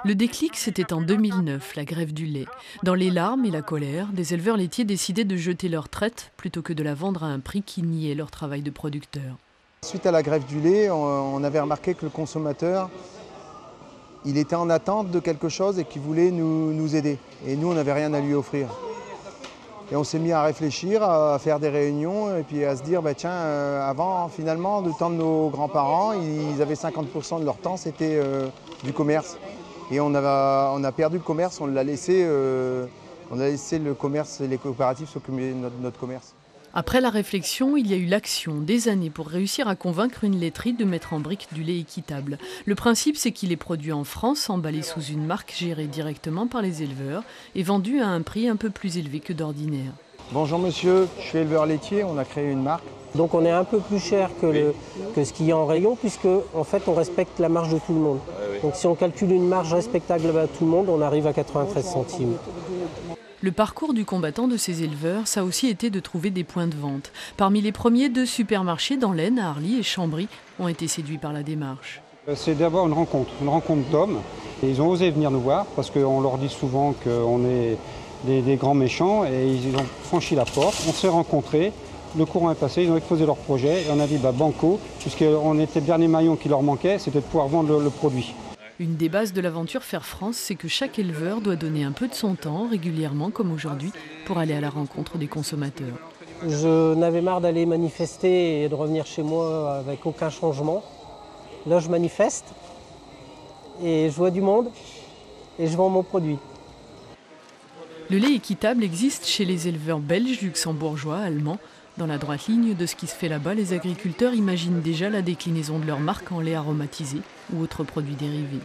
Le déclic, c'était en 2009, la grève du lait. Dans les larmes et la colère, des éleveurs laitiers décidaient de jeter leur traite plutôt que de la vendre à un prix qui niait leur travail de producteur. Suite à la grève du lait, on avait remarqué que le consommateur, il était en attente de quelque chose et qu'il voulait nous aider. Et nous, on n'avait rien à lui offrir. Et on s'est mis à réfléchir, à faire des réunions et puis à se dire, tiens, avant, finalement, du temps de nos grands-parents, ils avaient 50% de leur temps, c'était du commerce. Et on a perdu le commerce, on l'a laissé le commerce et les coopératives s'occuper de notre commerce. Après la réflexion, il y a eu l'action, des années pour réussir à convaincre une laiterie de mettre en brique du lait équitable. Le principe, c'est qu'il est produit en France, emballé sous une marque gérée directement par les éleveurs et vendu à un prix un peu plus élevé que d'ordinaire. Bonjour monsieur, je suis éleveur laitier, on a créé une marque. Donc on est un peu plus cher que ce qu'il y a en rayon puisque en fait on respecte la marge de tout le monde. Donc si on calcule une marge respectable à tout le monde, on arrive à 93 centimes. Le parcours du combattant de ces éleveurs, ça a aussi été de trouver des points de vente. Parmi les premiers, 2 supermarchés dans l'Aisne, à Arly et Chambry, ont été séduits par la démarche. C'est d'avoir une rencontre d'hommes. Et ils ont osé venir nous voir parce qu'on leur dit souvent qu'on est des grands méchants et ils ont franchi la porte. On s'est rencontrés, le courant est passé, ils ont exposé leur projet et on a dit banco, puisqu'on était le dernier maillon qui leur manquait, c'était de pouvoir vendre le produit. Une des bases de l'aventure Faire France, c'est que chaque éleveur doit donner un peu de son temps, régulièrement comme aujourd'hui, pour aller à la rencontre des consommateurs. Je n'avais marre d'aller manifester et de revenir chez moi avec aucun changement. Là, je manifeste et je vois du monde et je vends mon produit. Le lait équitable existe chez les éleveurs belges, luxembourgeois, allemands. Dans la droite ligne de ce qui se fait là-bas, les agriculteurs imaginent déjà la déclinaison de leur marque en lait aromatisé ou autres produits dérivés.